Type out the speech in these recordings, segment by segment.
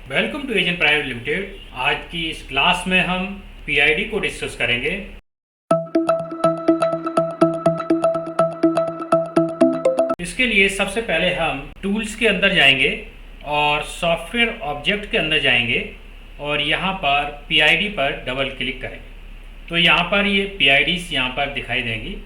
Welcome to agent private limited. आज की इस क्लास में हम पीआईडी को डिस्कस करेंगे। इसके लिए सबसे पहले हम टूल्स के अंदर जाएंगे और सॉफ्टवेयर ऑब्जेक्ट के अंदर जाएंगे और यहाँ पर पीआईडी पर डबल क्लिक करेंगे तो यहाँ पर ये पीआईडीज यहाँ पर दिखाई देंगी।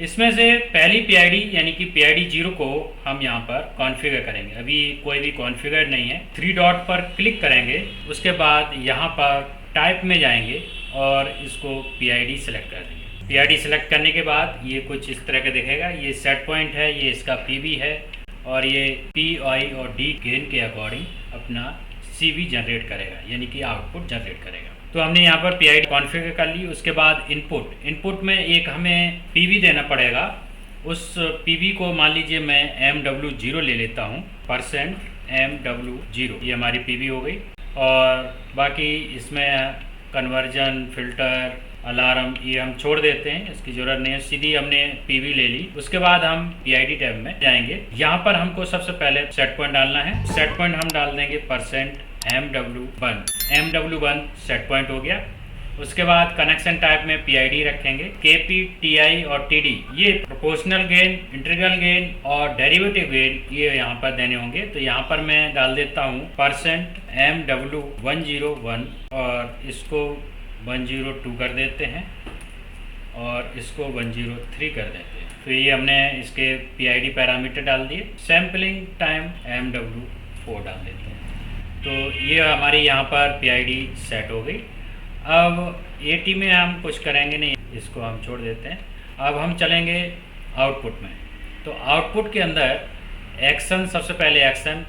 इसमें से पहली पीआईडी यानी कि पीआईडी 0 को हम यहाँ पर कॉन्फ़िगर करेंगे। अभी कोई भी कॉन्फ़िगर नहीं है। 3 डॉट पर क्लिक करेंगे, उसके बाद यहाँ पर टाइप में जाएंगे और इसको पीआईडी सेलेक्ट कर देंगे। पीआईडी सेलेक्ट करने के बाद ये कुछ इस तरह का दिखेगा। ये सेट पॉइंट है, ये इसका पीवी है और ये पी आई और डी गेन के अकॉर्डिंग अपना सीवी जनरेट करेगा, यानी कि आउटपुट जनरेट करेगा। तो हमने यहाँ पर पीआईडी कॉन्फ़िगर कर ली। उसके बाद इनपुट में एक हमें पीवी देना पड़ेगा। उस पीवी को मान लीजिए मैं MW0 ले लेता हूँ, %MW0, ये हमारी पीवी हो गई। और बाकी इसमें कन्वर्जन, फिल्टर, अलार्म ये हम छोड़ देते हैं, इसकी ज़रूरत नहीं है। सीधी हमने पीवी ले ली। उसके बाद हम पीआईडी टैब में जाएंगे। यहाँ पर हमको सबसे पहले सेट पॉइंट डालना है। सेट पॉइंट हम डाल देंगे %MW1 सेट पॉइंट हो गया। उसके बाद कनेक्शन टाइप में पीआईडी रखेंगे। केपी, टीआई और टीडी ये प्रोपोर्शनल गेन, इंटीग्रल गेन और डेरिवेटिव गेन ये यहाँ पर देने होंगे। तो यहाँ पर मैं डाल देता हूँ %MW101 और इसको 102 कर देते हैं और इसको 103 कर देते हैं। तो ये हमने इसके पीआईडी पैरामीटर डाल दिए। सैम्पलिंग टाइम MW4 डाल देते हैं। तो ये हमारी यहाँ पर पीआईडी सेट हो गई। अब एटी में हम कुछ करेंगे नहीं, इसको हम छोड़ देते हैं। अब हम चलेंगे आउटपुट में। तो आउटपुट के अंदर एक्शन, सबसे पहले एक्शन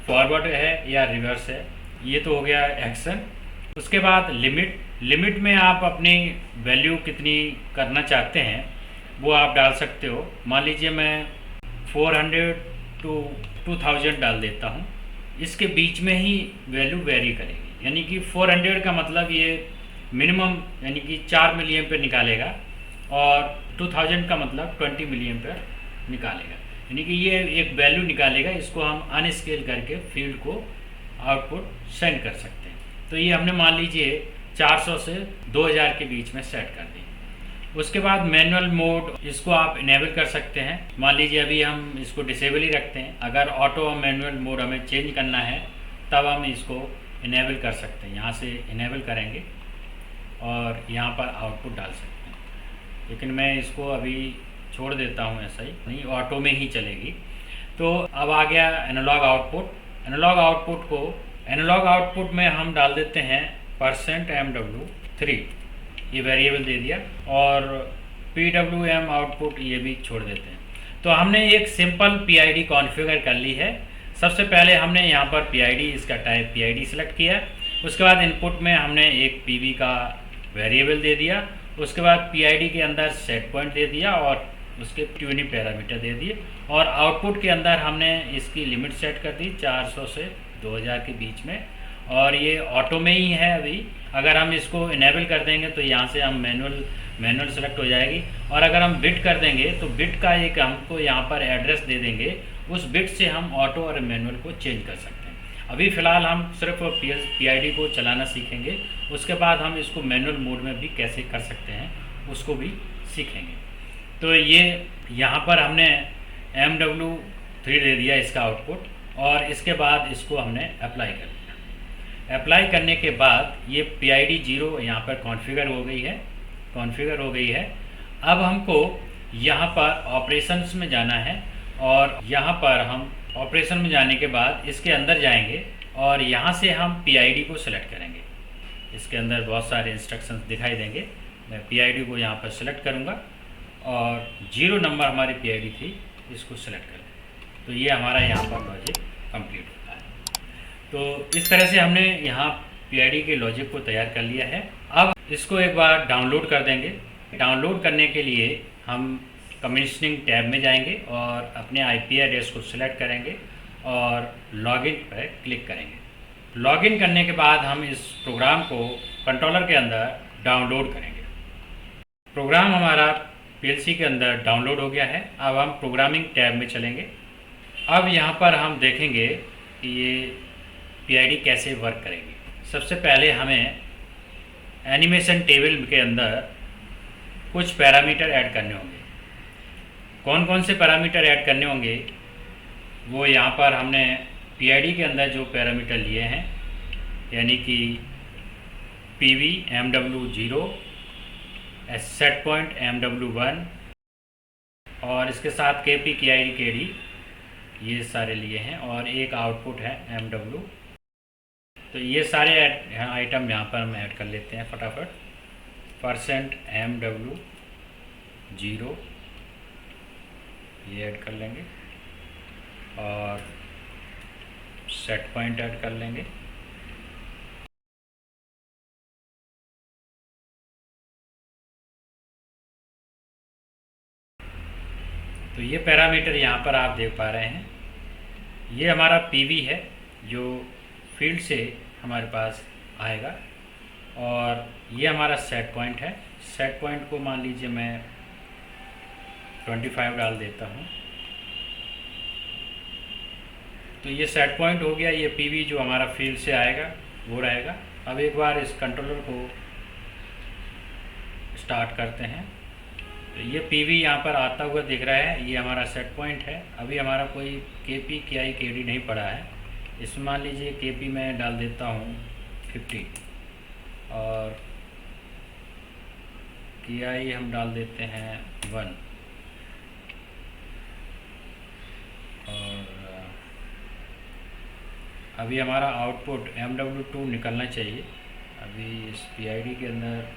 फॉरवर्ड है या रिवर्स है, ये तो हो गया एक्शन। उसके बाद लिमिट में आप अपनी वैल्यू कितनी करना चाहते हैं वो आप डाल सकते हो। मान लीजिए मैं 400 to 2000 डाल देता हूँ। इसके बीच में ही वैल्यू वेरी करेगी, यानी कि 400 का मतलब ये मिनिमम यानी कि 4 मिली एम्पेयर निकालेगा और 2000 का मतलब 20 मिली एम्पेयर निकालेगा, यानी कि ये एक वैल्यू निकालेगा। इसको हम अनस्केल करके फील्ड को आउटपुट सेंड कर सकते हैं। तो ये हमने मान लीजिए 400 से 2000 के बीच में सेट कर दी। उसके बाद मैनुअल मोड, इसको आप इनेबल कर सकते हैं। मान लीजिए अभी हम इसको डिसेबल ही रखते हैं। अगर ऑटो और मैनुअल मोड हमें चेंज करना है तब हम इसको इनेबल कर सकते हैं। यहाँ से इनेबल करेंगे और यहाँ पर आउटपुट डाल सकते हैं, लेकिन मैं इसको अभी छोड़ देता हूँ, ऐसा ही नहीं, ऑटो में ही चलेगी। तो अब आ गया एनालॉग आउटपुट। एनालॉग आउटपुट में हम डाल देते हैं %MW3, ये वेरिएबल दे दिया, और PWM आउटपुट ये भी छोड़ देते हैं। तो हमने एक सिंपल पीआईडी कॉन्फ़िगर कर ली है। सबसे पहले हमने यहाँ पर पीआईडी, इसका टाइप पीआईडी सेलेक्ट किया। उसके बाद इनपुट में हमने एक पीवी का वेरिएबल दे दिया। उसके बाद पीआईडी के अंदर सेट पॉइंट दे दिया और उसके ट्यूनिंग पैरामीटर दे दिए। और आउटपुट के अंदर हमने इसकी लिमिट सेट कर दी 400 से 2000 के बीच में, और ये ऑटो में ही है अभी। अगर हम इसको इनेबल कर देंगे तो यहाँ से हम मैनुअल सेलेक्ट हो जाएगी। और अगर हम बिट कर देंगे तो बिट का एक हमको यहाँ पर एड्रेस दे देंगे, उस बिट से हम ऑटो और मैनुअल को चेंज कर सकते हैं। अभी फ़िलहाल हम सिर्फ पीआईडी को चलाना सीखेंगे। उसके बाद हम इसको मैनुअल मोड में भी कैसे कर सकते हैं उसको भी सीखेंगे। तो ये यहाँ पर हमने MW3 दे दिया इसका आउटपुट, और इसके बाद इसको हमने अप्लाई कर दिया। अप्लाई करने के बाद ये पीआईडी 0 यहाँ पर कॉन्फ़िगर हो गई है। अब हमको यहाँ पर ऑपरेशंस में जाना है, और यहाँ पर हम ऑपरेशन में जाने के बाद इसके अंदर जाएंगे और यहाँ से हम पीआईडी को सिलेक्ट करेंगे। इसके अंदर बहुत सारे इंस्ट्रक्शंस दिखाई देंगे। मैं पीआईडी को यहाँ पर सिलेक्ट करूँगा और 0 नंबर हमारी पीआईडी थी, इसको सिलेक्ट करें। तो ये हमारा यहाँ पर लॉजिक कंप्लीट होता है। तो इस तरह से हमने यहाँ पीआईडी के लॉजिक को तैयार कर लिया है। अब इसको एक बार डाउनलोड कर देंगे। डाउनलोड करने के लिए हम कमीशनिंग टैब में जाएंगे और अपने आईपी एड्रेस को सिलेक्ट करेंगे और लॉगिन पर क्लिक करेंगे। लॉगिन करने के बाद हम इस प्रोग्राम को कंट्रोलर के अंदर डाउनलोड करेंगे। प्रोग्राम हमारा पीएलसी के अंदर डाउनलोड हो गया है। अब हम प्रोग्रामिंग टैब में चलेंगे। अब यहाँ पर हम देखेंगे कि ये पीआईडी कैसे वर्क करेगी। सबसे पहले हमें एनिमेशन टेबल के अंदर कुछ पैरामीटर ऐड करने होंगे। कौन कौन से पैरामीटर ऐड करने होंगे वो यहाँ पर हमने पीआईडी के अंदर जो पैरामीटर लिए हैं, यानी कि PV MW0, set point MW1 और इसके साथ KP KID KD, ये सारे लिए हैं और एक आउटपुट है MW। तो ये सारे आइटम यहाँ पर हम ऐड कर लेते हैं फटाफट। %MW0 ये ऐड कर लेंगे और सेट पॉइंट ऐड कर लेंगे। तो ये पैरामीटर यहाँ पर आप देख पा रहे हैं, ये हमारा पीवी है जो फील्ड से हमारे पास आएगा और ये हमारा सेट पॉइंट है। सेट पॉइंट को मान लीजिए मैं 25 डाल देता हूँ। तो ये सेट पॉइंट हो गया, ये पीवी जो हमारा फील्ड से आएगा वो रहेगा। अब एक बार इस कंट्रोलर को स्टार्ट करते हैं तो ये पीवी यहाँ पर आता हुआ दिख रहा है, ये हमारा सेट पॉइंट है। अभी हमारा कोई KP KI KD नहीं पड़ा है। इसमें मान लीजिए KP मैं डाल देता हूँ 50 और KI हम डाल देते हैं 1 और अभी हमारा आउटपुट MW2 निकलना चाहिए। अभी इस PID के अंदर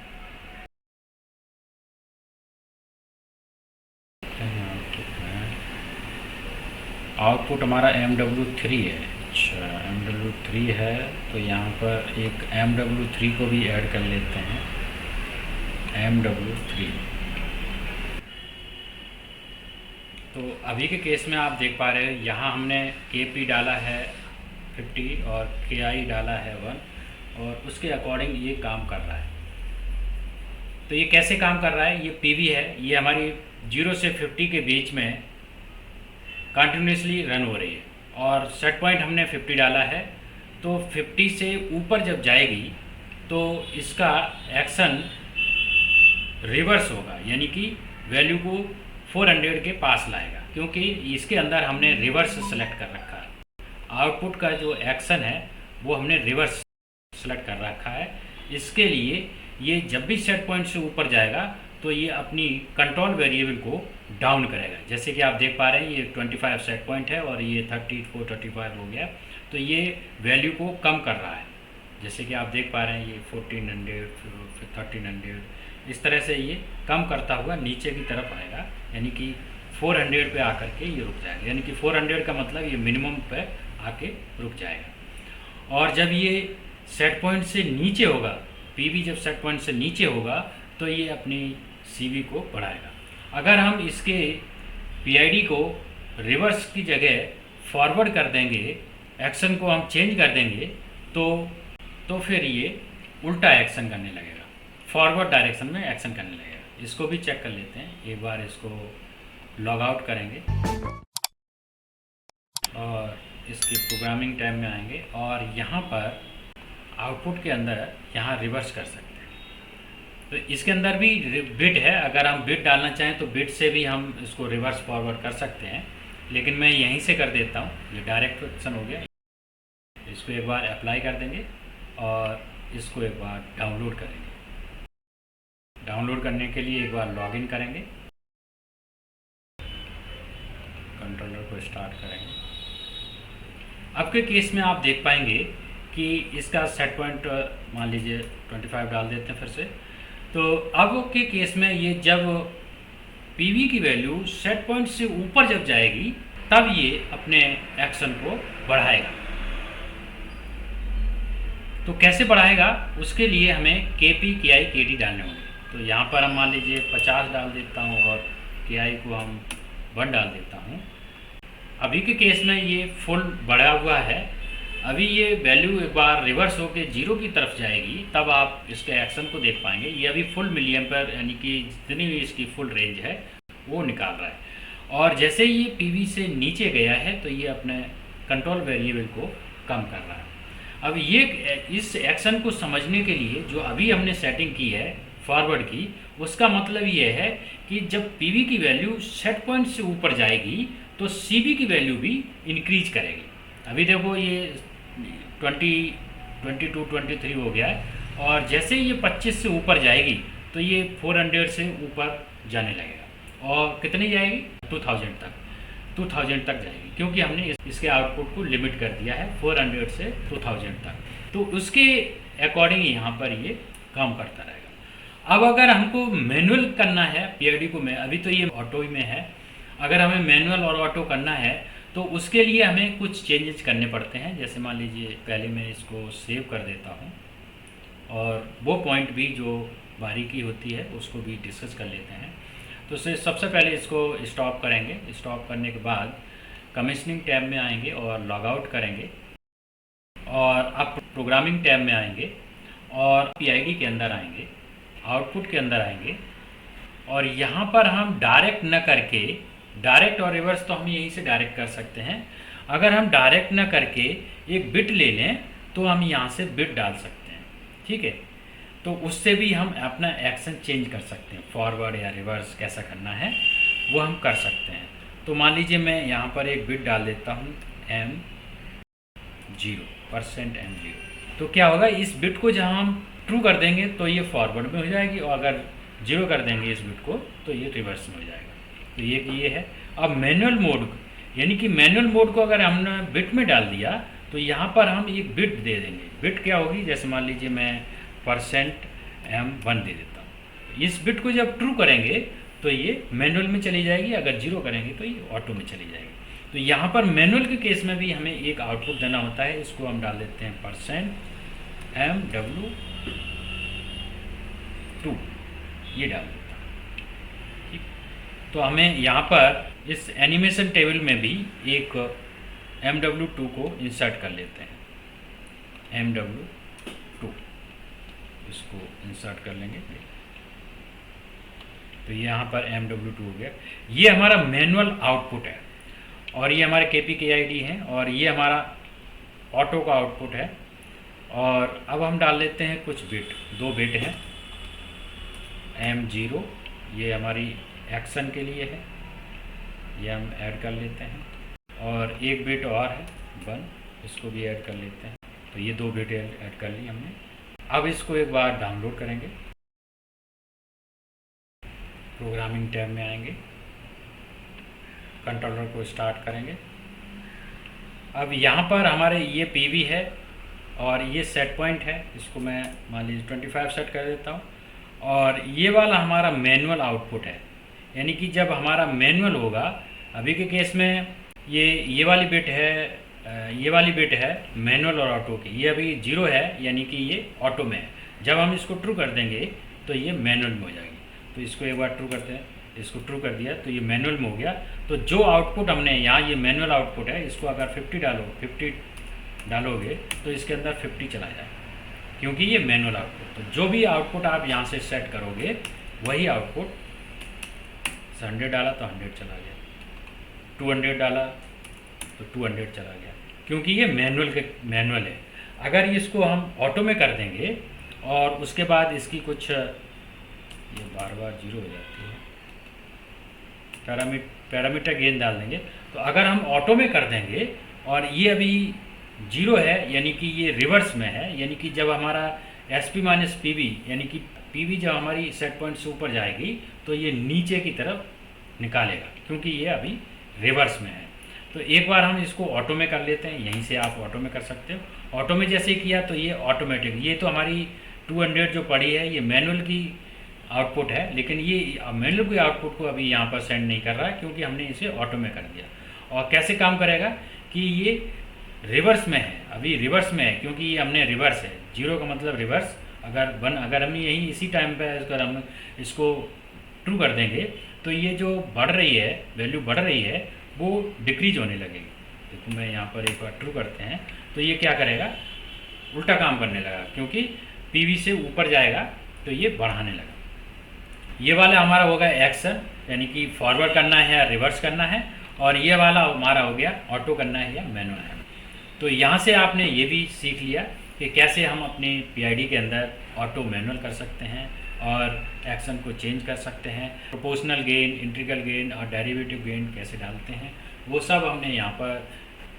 आउटपुट हमारा MW3 है। अच्छा, MW3 है तो यहाँ पर एक MW3 को भी ऐड कर लेते हैं, MW3। तो अभी के केस में आप देख पा रहे हो यहाँ हमने KP डाला है 50 और KI डाला है 1 और उसके अकॉर्डिंग ये काम कर रहा है। तो ये कैसे काम कर रहा है, ये PV है, ये हमारी 0 से 50 के बीच में कंटिन्यूसली रन हो रही है और सेट पॉइंट हमने 50 डाला है। तो 50 से ऊपर जब जाएगी तो इसका एक्शन रिवर्स होगा, यानी कि वैल्यू को 400 के पास लाएगा, क्योंकि इसके अंदर हमने रिवर्स सेलेक्ट कर रखा है। आउटपुट का जो एक्शन है वो हमने रिवर्स सेलेक्ट कर रखा है। इसके लिए ये जब भी सेट पॉइंट से ऊपर जाएगा तो ये अपनी कंट्रोल वेरिएबल को डाउन करेगा। जैसे कि आप देख पा रहे हैं ये 25 सेट पॉइंट है और ये 34 35 हो गया, तो ये वैल्यू को कम कर रहा है। जैसे कि आप देख पा रहे हैं ये 1400 फिर 1300, इस तरह से ये कम करता हुआ नीचे की तरफ आएगा, यानी कि 400 पे आकर के ये रुक जाएगा। यानी कि 400 का मतलब ये मिनिमम पे आके रुक जाएगा। और जब ये सेट पॉइंट से नीचे होगा, पीवी जब सेट पॉइंट से नीचे होगा तो ये अपनी सीवी को बढ़ाएगा। अगर हम इसके पीआईडी को रिवर्स की जगह फॉरवर्ड कर देंगे, एक्शन को हम चेंज कर देंगे तो फिर ये उल्टा एक्शन करने लगेगा, फॉरवर्ड डायरेक्शन में एक्शन करने लगेगा। इसको भी चेक कर लेते हैं, एक बार इसको लॉग आउट करेंगे और इसकी प्रोग्रामिंग टाइम में आएंगे और यहाँ पर आउटपुट के अंदर यहाँ रिवर्स कर सकते हैं। तो इसके अंदर भी बिट है, अगर हम बिट डालना चाहें तो बिट से भी हम इसको रिवर्स फॉरवर्ड कर सकते हैं, लेकिन मैं यहीं से कर देता हूँ। ये डायरेक्ट एक्शन हो गया। इसको एक बार अप्लाई कर देंगे और इसको एक बार डाउनलोड करेंगे। डाउनलोड करने के लिए एक बार लॉगिन करेंगे, कंट्रोलर को स्टार्ट करेंगे। अब के केस में आप देख पाएंगे कि इसका सेट पॉइंट मान लीजिए 25 डाल देते हैं फिर से। तो अब के केस में ये जब पीवी की वैल्यू सेट पॉइंट से ऊपर जब जाएगी तब ये अपने एक्शन को बढ़ाएगा। तो कैसे बढ़ाएगा, उसके लिए हमें KP KI KD डालने होंगे। तो यहाँ पर हम मान लीजिए 50 डाल देता हूँ और KI को हम 1 डाल देता हूँ। अभी के केस में ये फुल बढ़ा हुआ है। अभी ये वैल्यू एक बार रिवर्स होकर 0 की तरफ जाएगी तब आप इसके एक्शन को देख पाएंगे। ये अभी फुल मिली एम्पेयर यानी कि जितनी भी इसकी फुल रेंज है वो निकाल रहा है। और जैसे ये पीवी से नीचे गया है तो ये अपने कंट्रोल वेरिएबल को कम कर रहा है। अब ये इस एक्शन को समझने के लिए जो अभी हमने सेटिंग की है फॉरवर्ड की, उसका मतलब ये है कि जब पीवी की वैल्यू सेट पॉइंट से ऊपर जाएगी तो सीबी की वैल्यू भी इंक्रीज करेगी। अभी देखो ये 20, 22, 23 हो गया है, और जैसे ये 25 से ऊपर जाएगी तो ये 400 से ऊपर जाने लगेगा, और कितनी जाएगी 2000 तक जाएगी, क्योंकि हमने इसके आउटपुट को लिमिट कर दिया है 400 से 2000 तक। तो उसके अकॉर्डिंग यहाँ पर ये काम करता रहेगा। अब अगर हमको मैनुअल करना है पीआईडी को, अभी तो ये ऑटो में है, अगर हमें मैनुअल और ऑटो करना है तो उसके लिए हमें कुछ चेंजेस करने पड़ते हैं। जैसे मान लीजिए पहले मैं इसको सेव कर देता हूँ, और वो पॉइंट भी जो बारीकी होती है उसको भी डिस्कस कर लेते हैं। तो सबसे पहले इसको स्टॉप करेंगे। स्टॉप करने के बाद कमीशनिंग टैब में आएंगे और लॉग आउट करेंगे, और अब प्रोग्रामिंग टैब में आएंगे और पीआईडी के अंदर आएंगे, आउटपुट के अंदर आएंगे, और यहाँ पर हम डायरेक्ट न करके, डायरेक्ट और रिवर्स तो हम यहीं से डायरेक्ट कर सकते हैं, अगर हम डायरेक्ट न करके एक बिट ले लें तो हम यहाँ से बिट डाल सकते हैं, ठीक है। तो उससे भी हम अपना एक्शन चेंज कर सकते हैं, फॉरवर्ड या रिवर्स कैसा करना है वो हम कर सकते हैं। तो मान लीजिए मैं यहाँ पर एक बिट डाल देता हूँ %M0। तो क्या होगा, इस बिट को जहाँ हम ट्रू कर देंगे तो ये फॉरवर्ड में हो जाएगी, और अगर 0 कर देंगे इस बिट को तो ये रिवर्स में हो जाएगा। तो ये है। अब मैनुअल मोड, यानी कि मैनुअल मोड को अगर हमने बिट में डाल दिया तो यहाँ पर हम एक बिट दे देंगे। बिट क्या होगी, जैसे मान लीजिए मैं %M1 दे देता हूँ। इस बिट को जब ट्रू करेंगे तो ये मैनुअल में चली जाएगी, अगर 0 करेंगे तो ये ऑटो में चली जाएगी। तो यहाँ पर मैनुअल के केस में भी हमें एक आउटपुट देना होता है, इसको हम डाल देते हैं %MW2, ये डाल देता हूँ, ठीक। तो हमें यहाँ पर इस एनिमेशन टेबल में भी एक MW2 को इंसर्ट कर लेते हैं। MW2 इसको इंसर्ट कर लेंगे, तो यहाँ पर MW2 हो गया। ये हमारा मैनुअल आउटपुट है, और ये हमारे KPKID हैं, और ये हमारा ऑटो का आउटपुट है। और अब हम डाल लेते हैं कुछ बिट, 2 बिट हैं। M0 ये हमारी एक्शन के लिए है, ये हम ऐड कर लेते हैं, और एक बिट और है 1, इसको भी ऐड कर लेते हैं। तो ये 2 बिट ऐड कर ली हमने। अब इसको एक बार डाउनलोड करेंगे, प्रोग्रामिंग टैब में आएंगे, कंट्रोलर को स्टार्ट करेंगे। अब यहाँ पर हमारे ये पीवी है और ये सेट पॉइंट है, इसको मैं मान लीजिए 25 सेट कर देता हूँ। और ये वाला हमारा मैनुअल आउटपुट है, यानी कि जब हमारा मैनुअल होगा, अभी के केस में ये वाली बिट है, ये वाली बिट है मैनुअल और ऑटो की, ये अभी 0 है, यानी कि ये ऑटो में है। जब हम इसको ट्रू कर देंगे तो ये मैनुअल में हो जाएगी। तो इसको एक बार ट्रू करते हैं, इसको ट्रू कर दिया तो ये मैनुअल में हो गया। तो जो आउटपुट हमने यहाँ, ये मैनुअल आउटपुट है, इसको अगर 50 डालोगे तो इसके अंदर 50 चला जाएगा, क्योंकि ये मैनुअल आउटपुट। तो जो भी आउटपुट आप यहाँ से सेट करोगे वही आउटपुट, 100 डाला तो 100 चला गया, 200 डाला तो 200 चला गया, क्योंकि ये मैनुअल है। अगर इसको हम ऑटो में कर देंगे और उसके बाद इसकी कुछ, ये बार 0 हो जाती है, पैरामीटर गेन डाल देंगे। तो अगर हम ऑटो में कर देंगे और ये अभी 0 है, यानी कि ये रिवर्स में है, यानी कि जब हमारा SP माइनस PV, यानी कि PV जब हमारी सेट पॉइंट से ऊपर जाएगी तो ये नीचे की तरफ निकालेगा, क्योंकि ये अभी रिवर्स में है। तो एक बार हम इसको ऑटो में कर लेते हैं, यहीं से आप ऑटो में कर सकते हो। ऑटो में जैसे किया तो ये ऑटोमेटिक, ये तो हमारी 200 जो पड़ी है ये मैनुअल की आउटपुट है, लेकिन ये मैनुअल की आउटपुट को अभी यहाँ पर सेंड नहीं कर रहा है, क्योंकि हमने इसे ऑटो में कर दिया। और कैसे काम करेगा कि ये रिवर्स में है, अभी रिवर्स में है, क्योंकि ये हमने रिवर्स है, 0 का मतलब रिवर्स। अगर हम यही इसी टाइम पे अगर हम इसको ट्रू कर देंगे तो ये जो बढ़ रही है, वैल्यू बढ़ रही है, वो डिक्रीज होने लगेगी। देखो मैं यहाँ पर एक बार ट्रू करते हैं तो ये क्या करेगा, उल्टा काम करने लगा, क्योंकि PV से ऊपर जाएगा तो ये बढ़ाने लगा। ये वाला हमारा हो गया एक्शन, यानी कि फॉरवर्ड करना है या रिवर्स करना है, और ये वाला हमारा हो गया ऑटो करना है या मैनुअल है। तो यहाँ से आपने ये भी सीख लिया कि कैसे हम अपने पीआईडी के अंदर ऑटो मैनुअल कर सकते हैं और एक्शन को चेंज कर सकते हैं, प्रोपोर्शनल गेन, इंटीग्रल गेन और डेरिवेटिव गेन कैसे डालते हैं, वो सब हमने यहाँ पर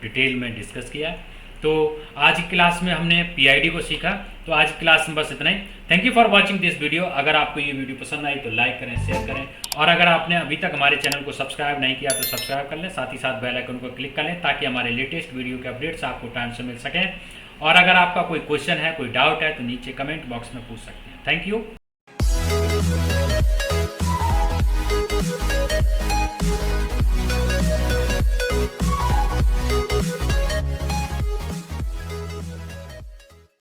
डिटेल में डिस्कस किया। तो आज की क्लास में हमने पीआईडी को सीखा। तो आज की क्लास में बस इतना ही। Thank you for watching this video. अगर आपको ये वीडियो पसंद आई तो लाइक करें, शेयर करें, और अगर आपने अभी तक हमारे चैनल को सब्सक्राइब नहीं किया तो सब्सक्राइब कर लें, साथ ही साथ बेल आइकन को क्लिक कर लें ताकि हमारे लेटेस्ट वीडियो के अपडेट्स आपको टाइम से मिल सकें। और अगर आपका कोई क्वेश्चन है, कोई डाउट है तो नीचे कमेंट बॉक्स में पूछ सकते हैं। Thank you.